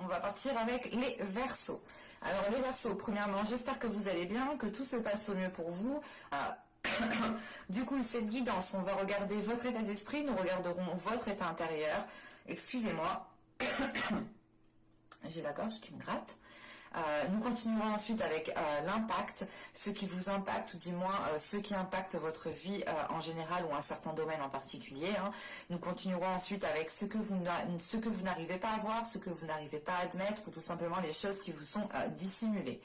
on va partir avec les Verseaux. Alors les Verseaux, premièrement, j'espère que vous allez bien, que tout se passe au mieux pour vous. Du coup, cette guidance, on va regarder votre état d'esprit, nous regarderons votre état intérieur. Excusez-moi, j'ai la gorge qui me gratte. Nous continuerons ensuite avec l'impact, ce qui vous impacte, ou du moins ce qui impacte votre vie en général ou un certain domaine en particulier. Nous continuerons ensuite avec ce que vous n'arrivez pas à voir, ce que vous n'arrivez pas à admettre, ou tout simplement les choses qui vous sont dissimulées.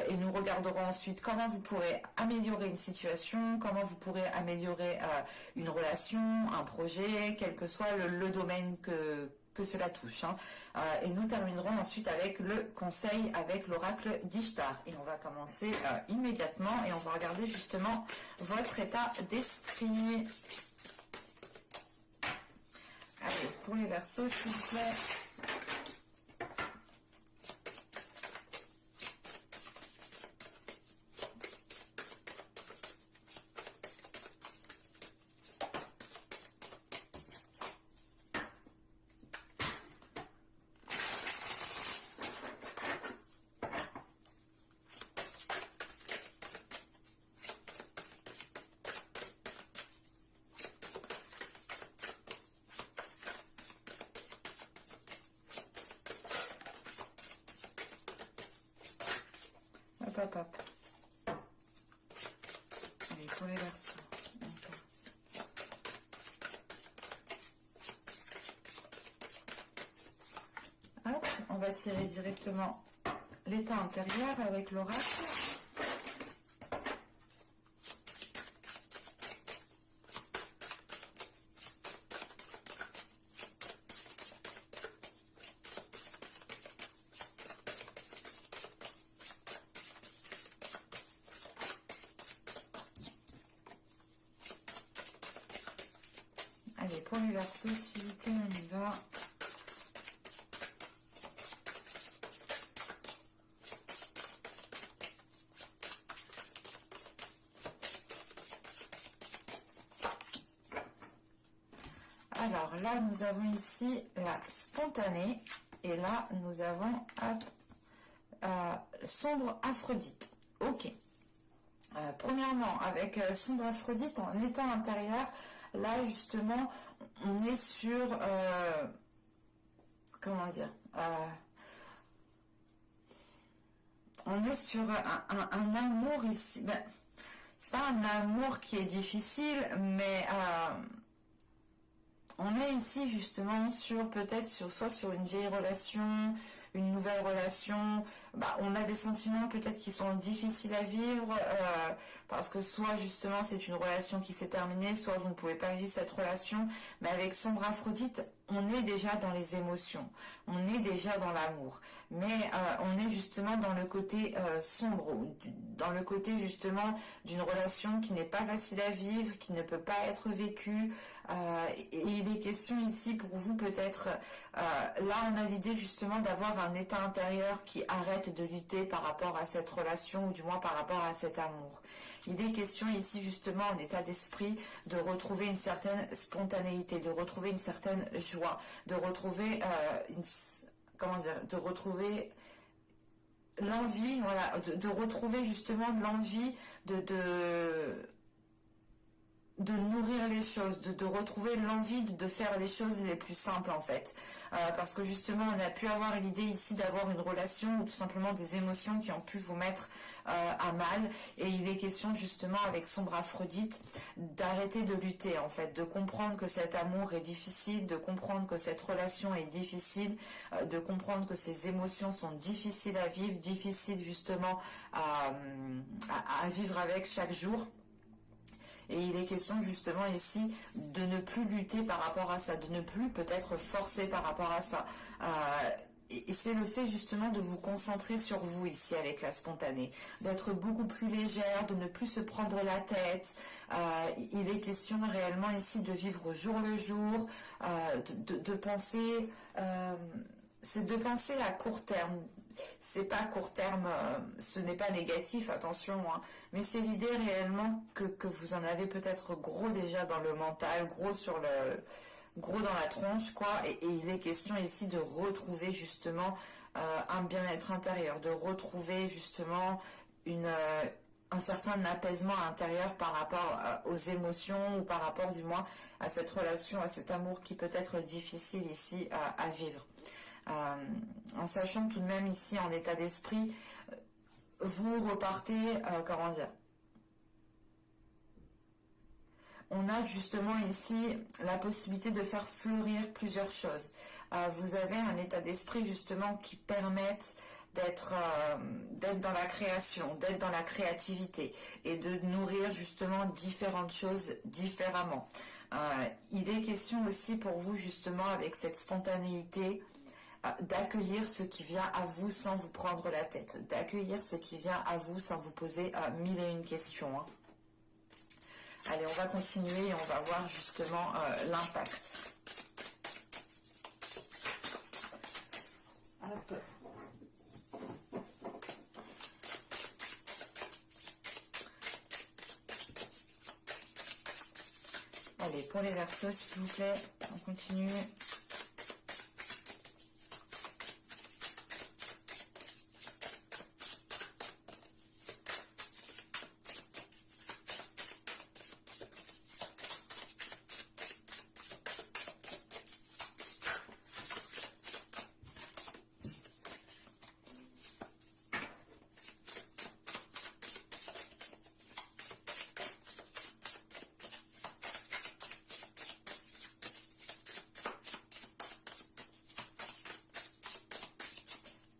Et nous regarderons ensuite comment vous pourrez améliorer une situation, comment vous pourrez améliorer une relation, un projet, quel que soit le domaine que cela touche. Et nous terminerons ensuite avec le conseil avec l'oracle d'Ishtar. Et on va commencer immédiatement et on va regarder justement votre état d'esprit. Allez, pour les Verseaux, s'il vous plaît. Hop. Allez, pour les Verseaux. Hop, on va tirer directement l'état intérieur avec l'oracle. Allez, pour les Verseaux, s'il vous plaît, on y va. Alors là, nous avons ici la spontanée. Et là, nous avons sombre Aphrodite. Ok. Premièrement, avec sombre Aphrodite, en état intérieur, là justement, on est sur, comment dire, on est sur un amour ici. Ben, c'est pas un amour qui est difficile, mais on est ici justement sur soit sur une vieille relation, une nouvelle relation. On a des sentiments peut-être qui sont difficiles à vivre parce que soit justement c'est une relation qui s'est terminée, soit vous ne pouvez pas vivre cette relation. Mais avec sombre Aphrodite, on est déjà dans les émotions, on est déjà dans l'amour, mais on est justement dans le côté sombre, dans le côté justement d'une relation qui n'est pas facile à vivre, qui ne peut pas être vécue. Et il est question ici pour vous peut-être, là on a l'idée justement d'avoir un état intérieur qui arrête de lutter par rapport à cette relation, ou du moins par rapport à cet amour. Il est question ici justement en état d'esprit de retrouver une certaine spontanéité, de retrouver une certaine joie, de retrouver de retrouver l'envie, voilà, de retrouver justement l'envie de nourrir les choses, de retrouver l'envie de faire les choses les plus simples en fait. Parce que justement on a pu avoir l'idée ici d'avoir une relation ou tout simplement des émotions qui ont pu vous mettre à mal, et il est question justement avec sombre Aphrodite d'arrêter de lutter en fait, de comprendre que cet amour est difficile, de comprendre que cette relation est difficile, de comprendre que ces émotions sont difficiles à vivre, difficiles justement à vivre avec chaque jour. Et il est question justement ici de ne plus lutter par rapport à ça, de ne plus peut-être forcer par rapport à ça. Et c'est le fait justement de vous concentrer sur vous ici avec la spontanée, d'être beaucoup plus légère, de ne plus se prendre la tête. Il est question réellement ici de vivre jour le jour, de penser... c'est de penser à court terme. C'est pas court terme, ce n'est pas négatif, attention, mais c'est l'idée réellement que vous en avez peut-être gros déjà dans le mental, gros sur gros dans la tronche, quoi, et il est question ici de retrouver justement un bien-être intérieur, de retrouver justement un certain apaisement intérieur par rapport aux émotions, ou par rapport du moins à cette relation, à cet amour qui peut être difficile ici à vivre. En sachant tout de même ici en état d'esprit, vous repartez, comment dire, on a justement ici la possibilité de faire fleurir plusieurs choses. Vous avez un état d'esprit justement qui permette d'être dans la création, d'être dans la créativité et de nourrir justement différentes choses différemment. Il est question aussi pour vous justement avec cette spontanéité d'accueillir ce qui vient à vous sans vous prendre la tête, d'accueillir ce qui vient à vous sans vous poser mille et une questions. Hein. Allez, on va continuer et on va voir justement l'impact. Hop. Allez, pour les Verseaux, s'il vous plaît, on continue.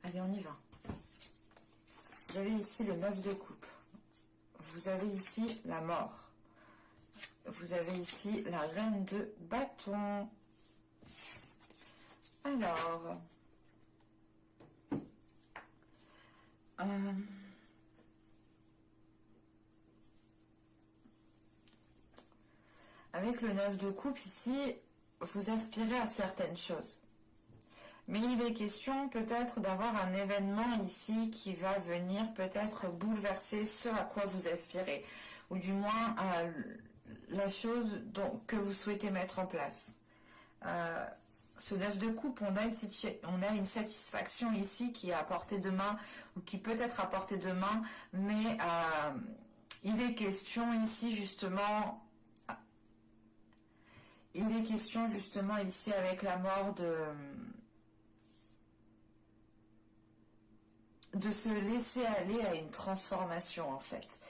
Allez, on y va. Vous avez ici le 9 de coupe. Vous avez ici la mort. Vous avez ici la reine de bâton. Alors, avec le 9 de coupe ici, vous aspirez à certaines choses. Mais il est question peut-être d'avoir un événement ici qui va venir peut-être bouleverser ce à quoi vous aspirez, ou du moins la chose que vous souhaitez mettre en place. Ce 9 de coupe, on a une satisfaction ici qui est à portée de main, ou qui peut être à portée de main, mais il est question ici justement... Il est question justement ici avec la mort de se laisser aller à une transformation en fait.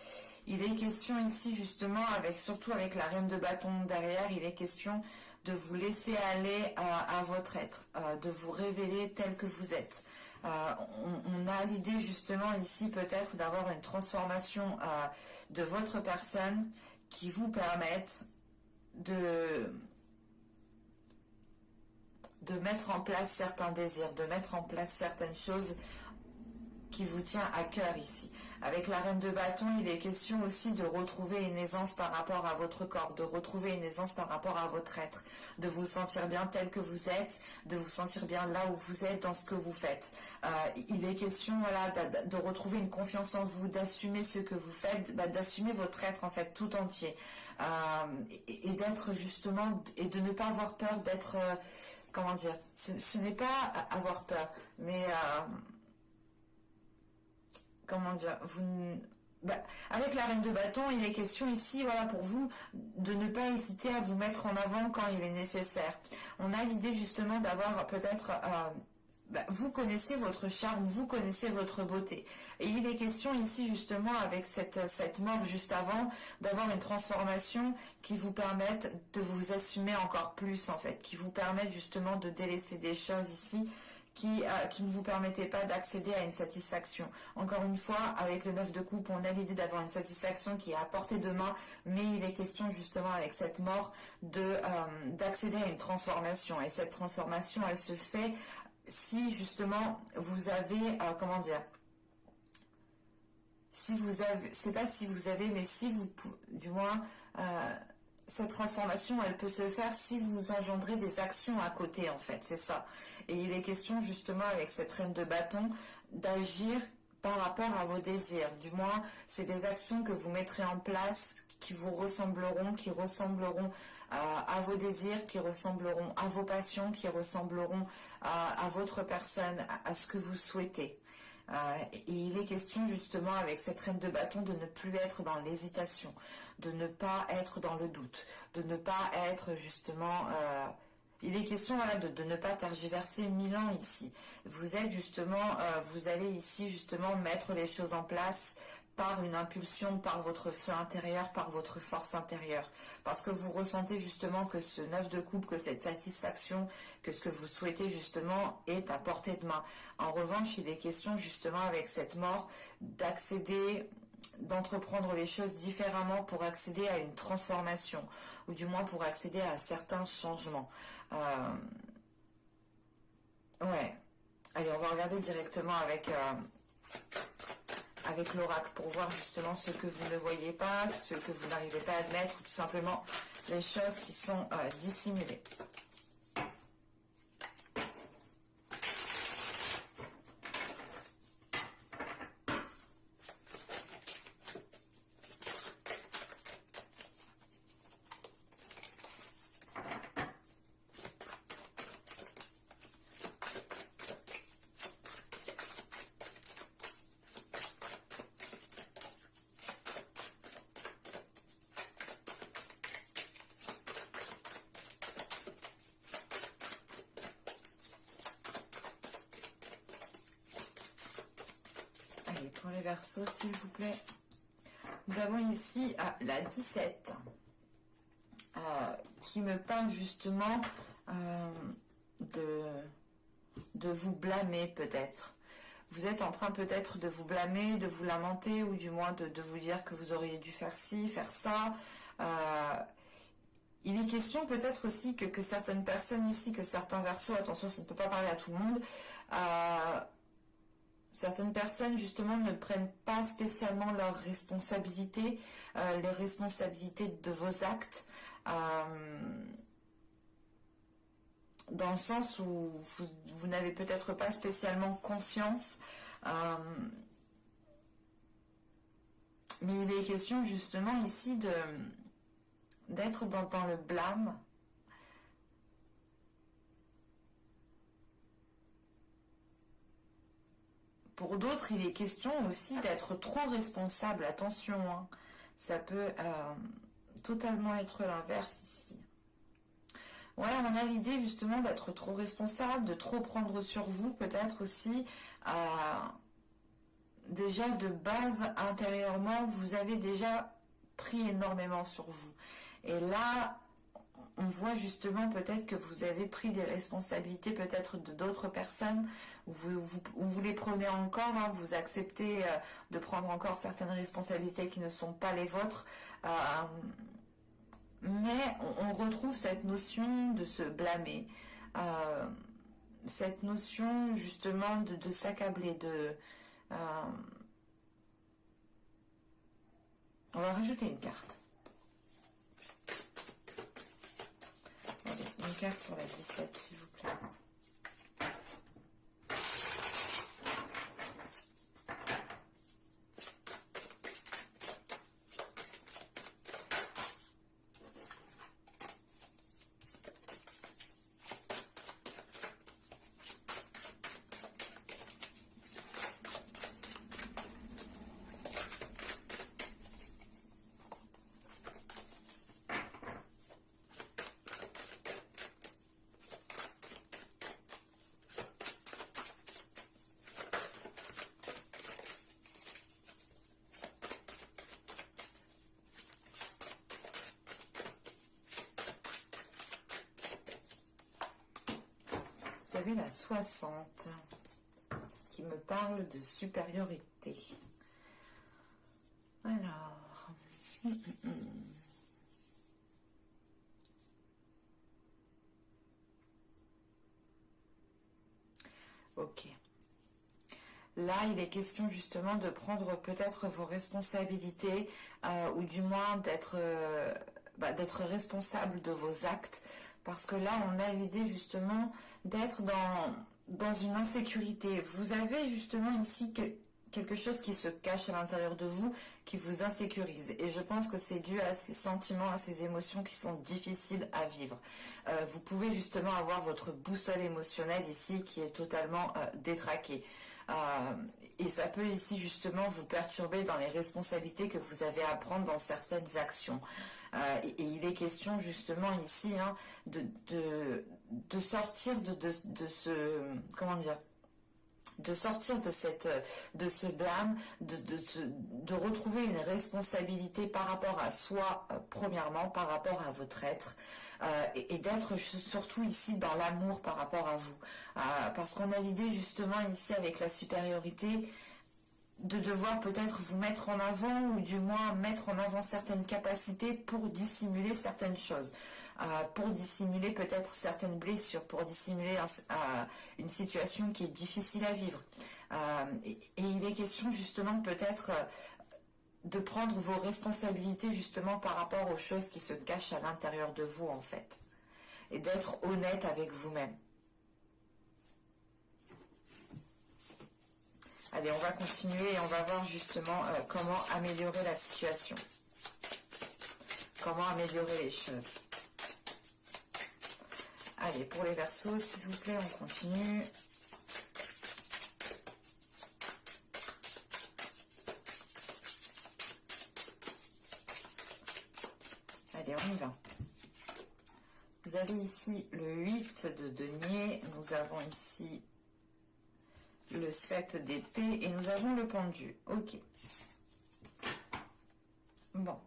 Il est question ici justement, surtout avec la reine de bâton derrière, il est question de vous laisser aller à votre être, de vous révéler tel que vous êtes. On a l'idée justement ici peut-être d'avoir une transformation de votre personne qui vous permette de mettre en place certains désirs, de mettre en place certaines choses qui vous tient à cœur ici. Avec la reine de bâton, il est question aussi de retrouver une aisance par rapport à votre corps, de retrouver une aisance par rapport à votre être, de vous sentir bien tel que vous êtes, de vous sentir bien là où vous êtes, dans ce que vous faites. Il est question voilà, de retrouver une confiance en vous, d'assumer ce que vous faites, d'assumer votre être en fait tout entier. Et d'être justement, et de ne pas avoir peur d'être, comment dire, ce n'est pas avoir peur, mais... comment dire, avec la reine de bâton, il est question ici, voilà, pour vous, de ne pas hésiter à vous mettre en avant quand il est nécessaire. On a l'idée justement d'avoir peut-être, vous connaissez votre charme, vous connaissez votre beauté. Et il est question ici justement, avec cette mort juste avant, d'avoir une transformation qui vous permette de vous assumer encore plus en fait, qui vous permette justement de délaisser des choses ici, qui ne vous permettait pas d'accéder à une satisfaction. Encore une fois, avec le 9 de coupe, on a l'idée d'avoir une satisfaction qui est à portée de main, mais il est question justement avec cette mort d'accéder à une transformation. Et cette transformation, elle se fait si justement vous avez, comment dire, si vous avez, c'est pas si vous avez, mais si vous, du moins... cette transformation, elle peut se faire si vous engendrez des actions à côté, en fait, c'est ça. Et il est question, justement, avec cette reine de bâton, d'agir par rapport à vos désirs. Du moins, c'est des actions que vous mettrez en place qui vous ressembleront, qui ressembleront à vos désirs qui ressembleront à vos passions, qui ressembleront à votre personne, à ce que vous souhaitez. Et il est question justement avec cette reine de bâton de ne plus être dans l'hésitation, de ne pas être dans le doute, de ne pas être justement... il est question voilà, de ne pas tergiverser 1000 ans ici. Vous êtes justement, vous allez ici justement mettre les choses en place par une impulsion, par votre feu intérieur, par votre force intérieure. Parce que vous ressentez justement que ce 9 de coupe, que cette satisfaction, que ce que vous souhaitez justement est à portée de main. En revanche, il est question justement avec cette mort d'accéder, d'entreprendre les choses différemment pour accéder à une transformation, ou du moins pour accéder à certains changements. Ouais. Allez, on va regarder directement avec l'oracle pour voir justement ce que vous ne voyez pas, ce que vous n'arrivez pas à admettre, ou tout simplement les choses qui sont dissimulées. Pour les Verseaux, s'il vous plaît. Nous avons ici la 17 qui me parle justement de vous blâmer peut-être. Vous êtes en train peut-être de vous blâmer, de vous lamenter, ou du moins de vous dire que vous auriez dû faire ci, faire ça. Il est question peut-être aussi que certaines personnes ici, que certains Verseaux, attention, ça ne peut pas parler à tout le monde, certaines personnes, justement, ne prennent pas spécialement leurs responsabilités, les responsabilités de vos actes, dans le sens où vous n'avez peut-être pas spécialement conscience, mais il est question, justement, ici d'être dans le blâme. Pour d'autres, il est question aussi d'être trop responsable. Attention, hein. Ça peut totalement être l'inverse ici. Ouais, on a l'idée justement d'être trop responsable, de trop prendre sur vous peut-être aussi. Déjà de base, intérieurement, vous avez déjà pris énormément sur vous. Et là, on voit justement peut-être que vous avez pris des responsabilités peut-être de d'autres personnes, où vous les prenez encore, hein, vous acceptez de prendre encore certaines responsabilités qui ne sont pas les vôtres, mais on retrouve cette notion de se blâmer, cette notion justement de s'accabler, on va rajouter une carte. Une carte sur la 17, s'il vous plaît. Vous avez la 60 qui me parle de supériorité. Alors, ok. Là, il est question justement de prendre peut-être vos responsabilités, ou du moins d'être responsable de vos actes. Parce que là, on a l'idée justement d'être dans une insécurité. Vous avez justement ici quelque chose qui se cache à l'intérieur de vous, qui vous insécurise. Et je pense que c'est dû à ces sentiments, à ces émotions qui sont difficiles à vivre. Vous pouvez justement avoir votre boussole émotionnelle ici qui est totalement détraquée. Et ça peut ici justement vous perturber dans les responsabilités que vous avez à prendre dans certaines actions. Et il est question justement ici de sortir de ce, comment dire, de sortir de ce blâme, de retrouver une responsabilité par rapport à soi, premièrement, par rapport à votre être, et d'être surtout ici dans l'amour par rapport à vous. Parce qu'on a l'idée justement ici avec la supériorité de devoir peut-être vous mettre en avant, ou du moins mettre en avant certaines capacités pour dissimuler certaines choses. Pour dissimuler peut-être certaines blessures, pour dissimuler une situation qui est difficile à vivre. Et il est question justement peut-être de prendre vos responsabilités justement par rapport aux choses qui se cachent à l'intérieur de vous en fait. Et d'être honnête avec vous-même. Allez, on va continuer et on va voir justement comment améliorer la situation. Comment améliorer les choses. Allez, pour les Verseaux, s'il vous plaît, on continue. Allez, on y va. Vous avez ici le 8 de denier. Nous avons ici le 7 d'épée et nous avons le pendu. Ok. Bon.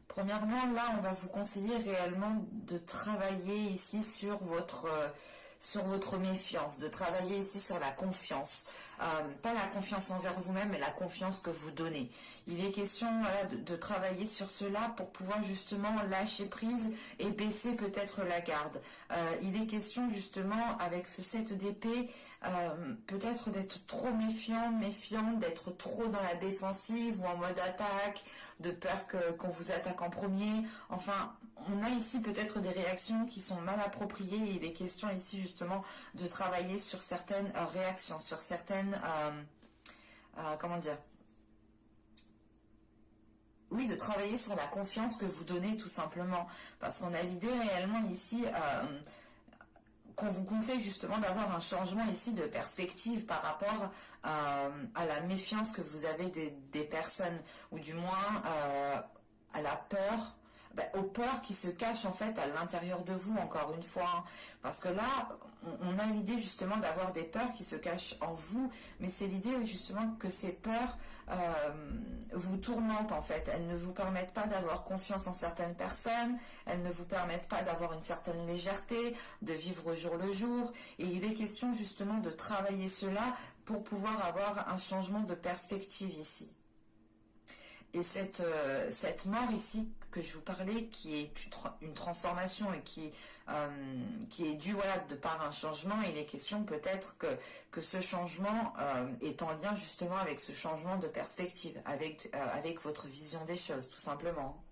Premièrement, là, on va vous conseiller réellement de travailler ici sur votre méfiance, de travailler ici sur la confiance. Pas la confiance envers vous-même, mais la confiance que vous donnez. Il est question de travailler sur cela pour pouvoir justement lâcher prise et baisser peut-être la garde. Il est question justement avec ce 7 d'épée, peut-être d'être trop méfiant, d'être trop dans la défensive ou en mode attaque, de peur qu'on vous attaque en premier. Enfin, on a ici peut-être des réactions qui sont mal appropriées et il est question ici justement de travailler sur certaines réactions, sur certaines, comment dire, oui, de travailler sur la confiance que vous donnez tout simplement. Parce qu'on a l'idée réellement ici qu'on vous conseille justement d'avoir un changement ici de perspective par rapport à la méfiance que vous avez des personnes, ou du moins à la peur, aux peurs qui se cachent en fait à l'intérieur de vous, encore une fois. Hein. Parce que là, on a l'idée justement d'avoir des peurs qui se cachent en vous, mais c'est l'idée justement que ces peurs vous tourmentent en fait. Elles ne vous permettent pas d'avoir confiance en certaines personnes, elles ne vous permettent pas d'avoir une certaine légèreté, de vivre au jour le jour. Et il est question justement de travailler cela pour pouvoir avoir un changement de perspective ici. Et cette mort ici que je vous parlais, qui est une transformation et qui est due de par un changement, il est question peut-être que ce changement est en lien justement avec ce changement de perspective, avec votre vision des choses, tout simplement.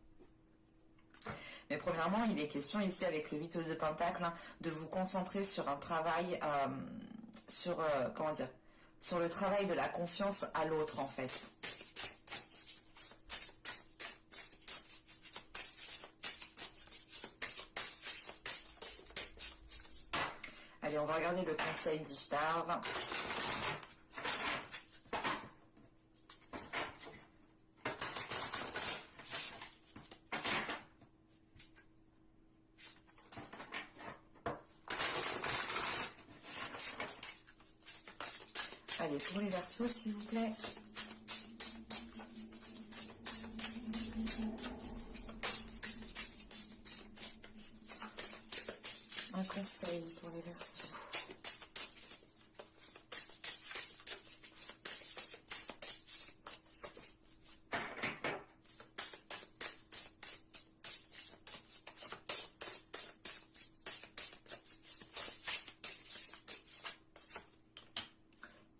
Mais premièrement, il est question ici avec le 8 de Pentacle de vous concentrer sur un travail, sur le travail de la confiance à l'autre en fait. Allez, on va regarder le conseil d'Ishtar. Allez, pour les Verseaux, s'il vous plaît. Un conseil pour les Verseaux.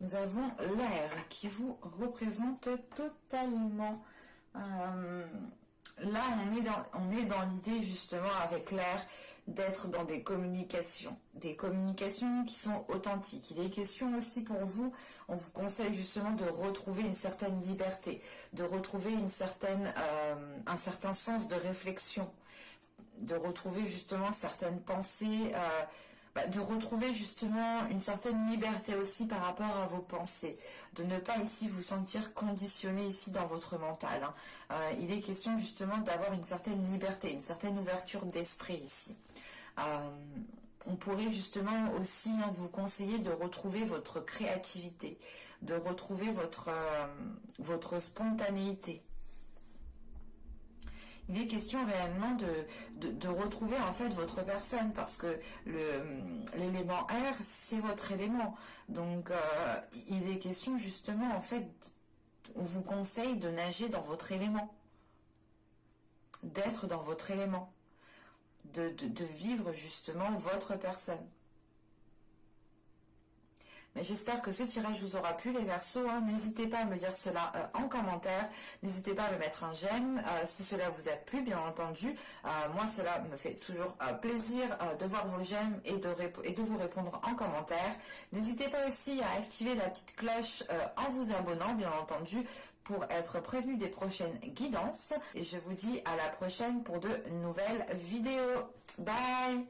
Nous avons l'air qui vous représente totalement. Là, on est dans l'idée justement avec l'air d'être dans des communications qui sont authentiques. Il est question aussi pour vous, on vous conseille justement de retrouver une certaine liberté, de retrouver un certain sens de réflexion, de retrouver justement certaines pensées, de retrouver justement une certaine liberté aussi par rapport à vos pensées, de ne pas ici vous sentir conditionné ici dans votre mental. Il est question justement d'avoir une certaine liberté, une certaine ouverture d'esprit ici. On pourrait justement aussi vous conseiller de retrouver votre créativité, de retrouver votre spontanéité. Il est question réellement de retrouver en fait votre personne, parce que l'élément air, c'est votre élément. Donc il est question justement en fait, on vous conseille de nager dans votre élément, d'être dans votre élément, de vivre justement votre personne. Mais j'espère que ce tirage vous aura plu les Verseaux. N'hésitez pas à me dire cela en commentaire. N'hésitez pas à me mettre un j'aime si cela vous a plu, bien entendu. Moi, cela me fait toujours plaisir de voir vos j'aime et de vous répondre en commentaire. N'hésitez pas aussi à activer la petite cloche en vous abonnant, bien entendu, pour être prévenu des prochaines guidances. Et je vous dis à la prochaine pour de nouvelles vidéos. Bye!